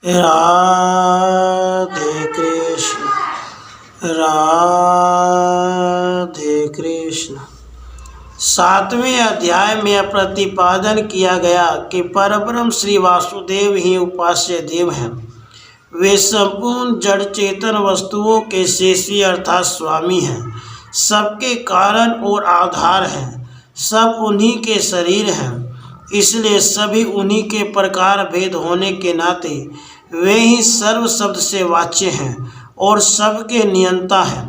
राधे कृष्ण राधे कृष्ण। 7वें अध्याय में प्रतिपादन किया गया कि परब्रह्म श्री वासुदेव ही उपास्य देव हैं। वे संपूर्ण जड़ चेतन वस्तुओं के शेषी अर्थात स्वामी हैं, सबके कारण और आधार हैं, सब उन्हीं के शरीर हैं। इसलिए सभी उन्हीं के प्रकार भेद होने के नाते वे ही सर्व शब्द से वाच्य हैं और सबके नियंता हैं।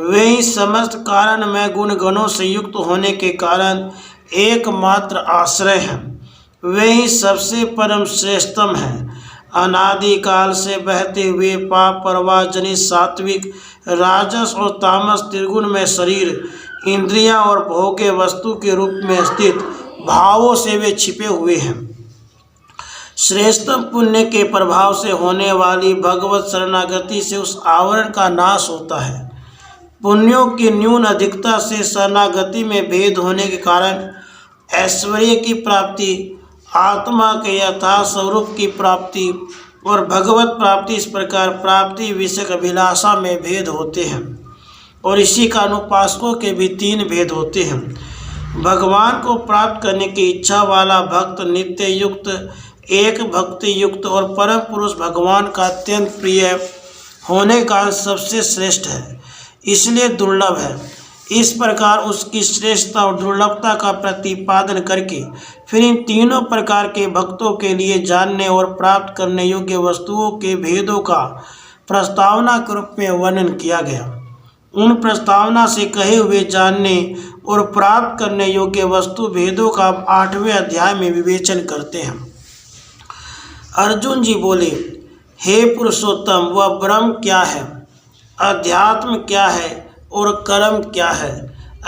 वे ही समस्त कारण में गुण गणों से युक्त होने के कारण एकमात्र आश्रय हैं। वे ही सबसे परम श्रेष्ठतम हैं। अनादिकाल से बहते हुए पाप प्रवाह जनित सात्विक, राजस और तामस त्रिगुण में शरीर, इंद्रियां और भोग्य वस्तु के रूप में स्थित भावों से वे छिपे हुए हैं। श्रेष्ठतम पुण्य के प्रभाव से होने वाली भगवत शरणागति से उस आवरण का नाश होता है। पुण्यों की न्यून अधिकता से शरणागति में भेद होने के कारण ऐश्वर्य की प्राप्ति, आत्मा के यथार्थ स्वरूप की प्राप्ति और भगवत प्राप्ति, इस प्रकार प्राप्ति विषयक अभिलाषा में भेद होते हैं। और इसी का अनुपासकों के भी 3 भेद होते हैं। भगवान को प्राप्त करने की इच्छा वाला भक्त नित्य युक्त, एक भक्ति युक्त और परम पुरुष भगवान का अत्यंत प्रिय होने का सबसे श्रेष्ठ है, इसलिए दुर्लभ है। इस प्रकार उसकी श्रेष्ठता और दुर्लभता का प्रतिपादन करके फिर इन तीनों प्रकार के भक्तों के लिए जानने और प्राप्त करने योग्य वस्तुओं के भेदों का प्रस्तावना के रूप में वर्णन किया गया। उन प्रस्तावना से कहे हुए जानने और प्राप्त करने योग्य वस्तु भेदों का 8वें अध्याय में विवेचन करते हैं। अर्जुन जी बोले, हे पुरुषोत्तम, वह ब्रह्म क्या है, अध्यात्म क्या है और कर्म क्या है,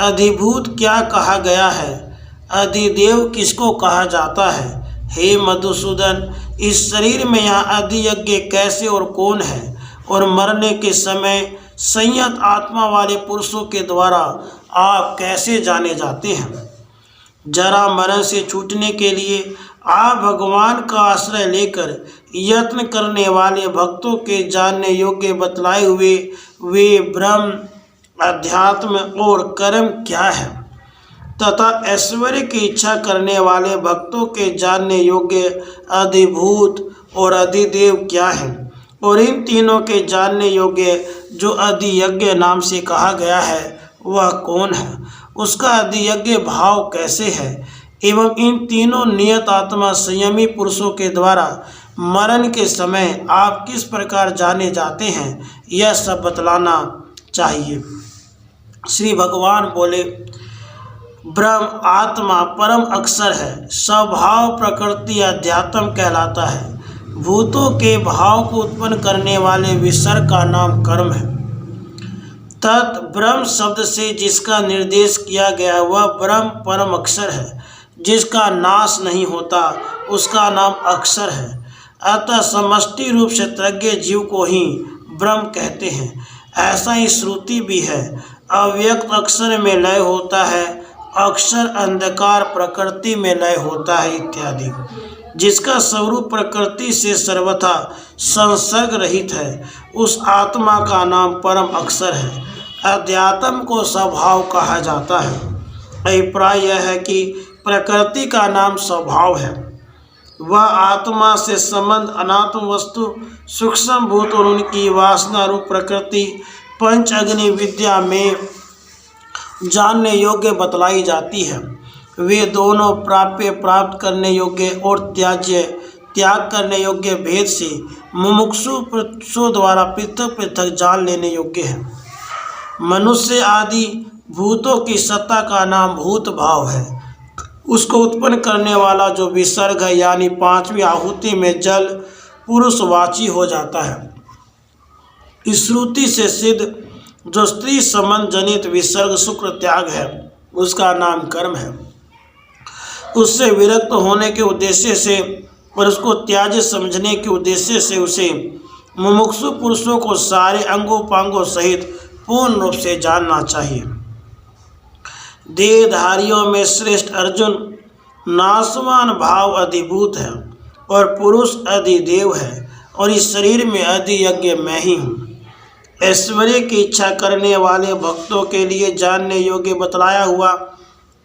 अधिभूत क्या कहा गया है, अधिदेव किसको कहा जाता है। हे मधुसूदन, इस शरीर में यहाँ अधियज्ञ कैसे और कौन है, और मरने के समय संयत आत्मा वाले पुरुषों के द्वारा आप कैसे जाने जाते हैं। जरा मरण से छूटने के लिए आप भगवान का आश्रय लेकर यत्न करने वाले भक्तों के जानने योग्य बतलाए हुए वे ब्रह्म, अध्यात्म और कर्म क्या है, तथा ऐश्वर्य की इच्छा करने वाले भक्तों के जानने योग्य अधिभूत और अधिदेव क्या है, और इन तीनों के जानने योग्य जो अधियज्ञ नाम से कहा गया है वह कौन है, उसका अधियज्ञ भाव कैसे है, एवं इन तीनों नियत आत्मा संयमी पुरुषों के द्वारा मरण के समय आप किस प्रकार जाने जाते हैं, यह सब बतलाना चाहिए। श्री भगवान बोले, ब्रह्म आत्मा परम अक्षर है, स्वभाव प्रकृति अध्यात्म कहलाता है। भूतों के भाव को उत्पन्न करने वाले विसर्ग का नाम कर्म है। तत् ब्रह्म शब्द से जिसका निर्देश किया गया वह ब्रह्म परम अक्षर है, जिसका नाश नहीं होता, उसका नाम अक्षर है। अतः समष्टि रूप से तज्ञ जीव को ही ब्रह्म कहते हैं। ऐसा ही श्रुति भी है, अव्यक्त अक्षर में लय होता है, अक्षर अंधकार प्रकृति में लय होता है इत्यादि। जिसका स्वरूप प्रकृति से सर्वथा संसर्ग रहित है, उस आत्मा का नाम परम अक्षर है। अध्यात्म को स्वभाव कहा जाता है। अभिप्राय यह है कि प्रकृति का नाम स्वभाव है। वह आत्मा से संबंध अनात्म वस्तु सूक्ष्म भूत और उनकी वासना रूप प्रकृति पंच अग्नि विद्या में जानने योग्य बतलाई जाती है। वे दोनों प्राप्य प्राप्त करने योग्य और त्याज्य त्याग करने योग्य भेद से मुमुक्षु पुरुषों द्वारा पृथक पृथक जान लेने योग्य है। मनुष्य आदि भूतों की सत्ता का नाम भूत भाव है। उसको उत्पन्न करने वाला जो विसर्ग है, यानी 5वीं आहुति में जल पुरुषवाची हो जाता है। इस श्रुति से सिद्ध जो स्त्री संबंध जनित विसर्ग शुक्र त्याग है, उसका नाम कर्म है। उससे विरक्त होने के उद्देश्य से और उसको त्याज्य समझने के उद्देश्य से उसे मुमुक्षु पुरुषों को सारे अंगोपांगों सहित पूर्ण रूप से जानना चाहिए। देहधारियों में श्रेष्ठ अर्जुन नाशवान भाव अधिभूत है और पुरुष अधिदेव है। और इस शरीर में अधियज्ञ मैं ही हूँ। ऐश्वर्य की इच्छा करने वाले भक्तों के लिए जानने योग्य बतलाया हुआ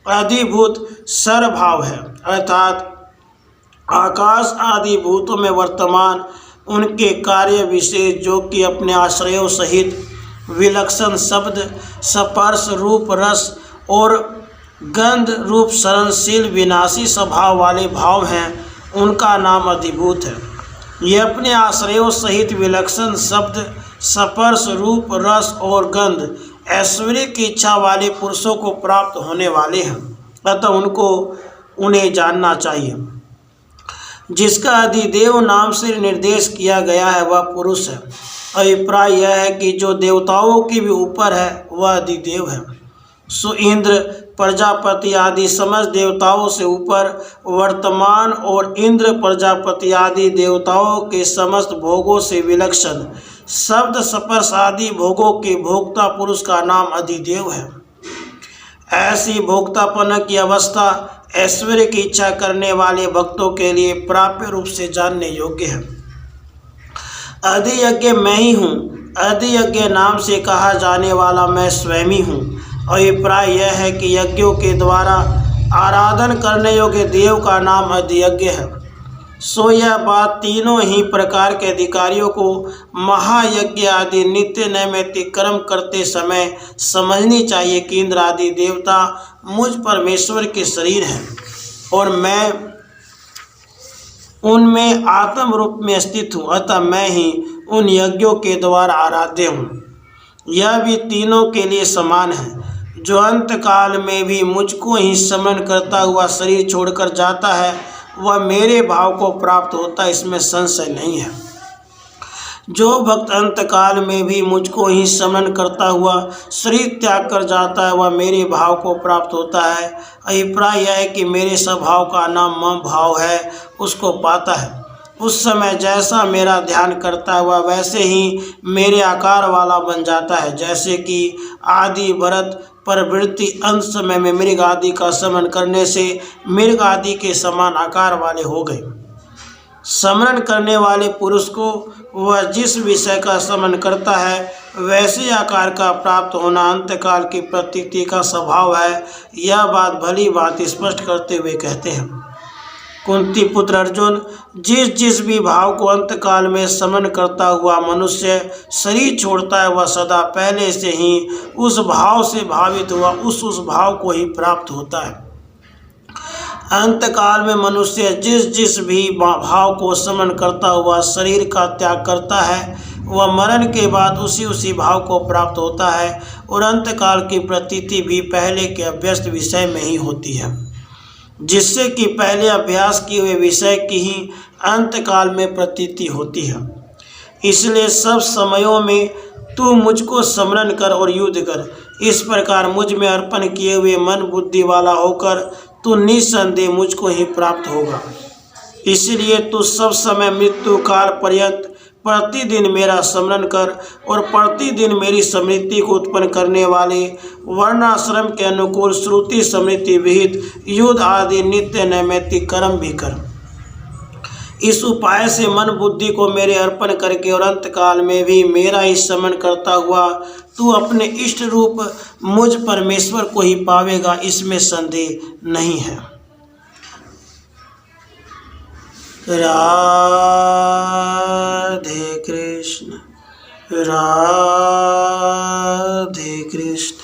अधिभूत सर्वभाव है, अर्थात आकाश आदि भूतों में वर्तमान उनके कार्य विशेष, जो कि अपने आश्रयों सहित विलक्षण शब्द, स्पर्श, रूप, रस और गंध रूप सरणशील विनाशी स्वभाव वाले भाव हैं, उनका नाम अधिभूत है। ये अपने आश्रयों सहित विलक्षण शब्द, स्पर्श, रूप, रस और गंध ऐश्वर्य की इच्छा वाले पुरुषों को प्राप्त होने वाले हैं, अतः उन्हें जानना चाहिए। जिसका अधिदेव नाम से निर्देश किया गया है वह पुरुष है। अभिप्राय यह है कि जो देवताओं के भी ऊपर है वह अधिदेव है। सो इंद्र, प्रजापति आदि समस्त देवताओं से ऊपर वर्तमान और इंद्र, प्रजापति आदि देवताओं के समस्त भोगों से विलक्षण शब्द, स्पर्श आदि भोगों के भोक्ता पुरुष का नाम अधिदेव है। ऐसी भोक्तापन की अवस्था ऐश्वर्य की इच्छा करने वाले भक्तों के लिए प्राप्य रूप से जानने योग्य है। अधियज्ञ मैं ही हूँ। अधियज्ञ नाम से कहा जाने वाला मैं स्वयं ही हूँ। अभिप्राय यह है कि यज्ञों के द्वारा आराधन करने योग्य देव का नाम अधियज्ञ है। सो यह बात तीनों ही प्रकार के अधिकारियों को महायज्ञ आदि नित्य नैमित्तिक कर्म करते समय समझनी चाहिए कि इंद्र आदि देवता मुझ परमेश्वर के शरीर हैं और मैं उनमें आत्म रूप में स्थित हूँ, अतः मैं ही उन यज्ञों के द्वारा आराध्य हूँ। यह भी तीनों के लिए समान है। जो अंत काल में भी मुझको ही स्मरण करता हुआ शरीर छोड़कर जाता है वह मेरे भाव को प्राप्त होता है, इसमें संशय नहीं है। जो भक्त अंत काल में भी मुझको ही स्मरण करता हुआ शरीर त्याग कर जाता है वह मेरे भाव को प्राप्त होता है। अभिप्राय यह है कि मेरे स्वभाव का नाम मम भाव है, उसको पाता है। उस समय जैसा मेरा ध्यान करता है वह वैसे ही मेरे आकार वाला बन जाता है, जैसे कि आदि भरत प्रवृत्ति अंत समय में मृग आदि का स्मरण करने से मृग आदि के समान आकार वाले हो गए। स्मरण करने वाले पुरुष को वह जिस विषय का स्मरण करता है वैसे आकार का प्राप्त होना अंतकाल की प्रतीति का स्वभाव है। यह बात भली बात स्पष्ट करते हुए कहते हैं। कुंती पुत्र अर्जुन, जिस जिस भी भाव को अंतकाल में स्मरण करता हुआ मनुष्य शरीर छोड़ता है वह सदा पहले से ही उस भाव से भावित हुआ उस भाव को ही प्राप्त होता है। अंतकाल में मनुष्य जिस जिस भी भाव को स्मरण करता हुआ शरीर का त्याग करता है वह मरण के बाद उसी भाव को प्राप्त होता है और अंतकाल की प्रतीति भी पहले के अभ्यस्त विषय में ही होती है, जिससे कि पहले अभ्यास किए हुए विषय की ही अंतकाल में प्रतीति होती है। इसलिए सब समयों में तू मुझको स्मरण कर और युद्ध कर। इस प्रकार मुझ में अर्पण किए हुए मन बुद्धि वाला होकर तू निस्संदेह मुझको ही प्राप्त होगा। इसलिए तू सब समय मृत्यु काल पर्यंत प्रतिदिन मेरा स्मरण कर और प्रतिदिन मेरी स्मृति को उत्पन्न करने वाले वर्णाश्रम के अनुकूल श्रुति स्मृति विहित युद्ध आदि नित्य नैमित्तिक कर्म भी कर। इस उपाय से मन बुद्धि को मेरे अर्पण करके और अंतकाल में भी मेरा ही स्मरण करता हुआ तू अपने इष्ट रूप मुझ परमेश्वर को ही पावेगा, इसमें संदेह नहीं है। राधे कृष्ण, राधे कृष्ण।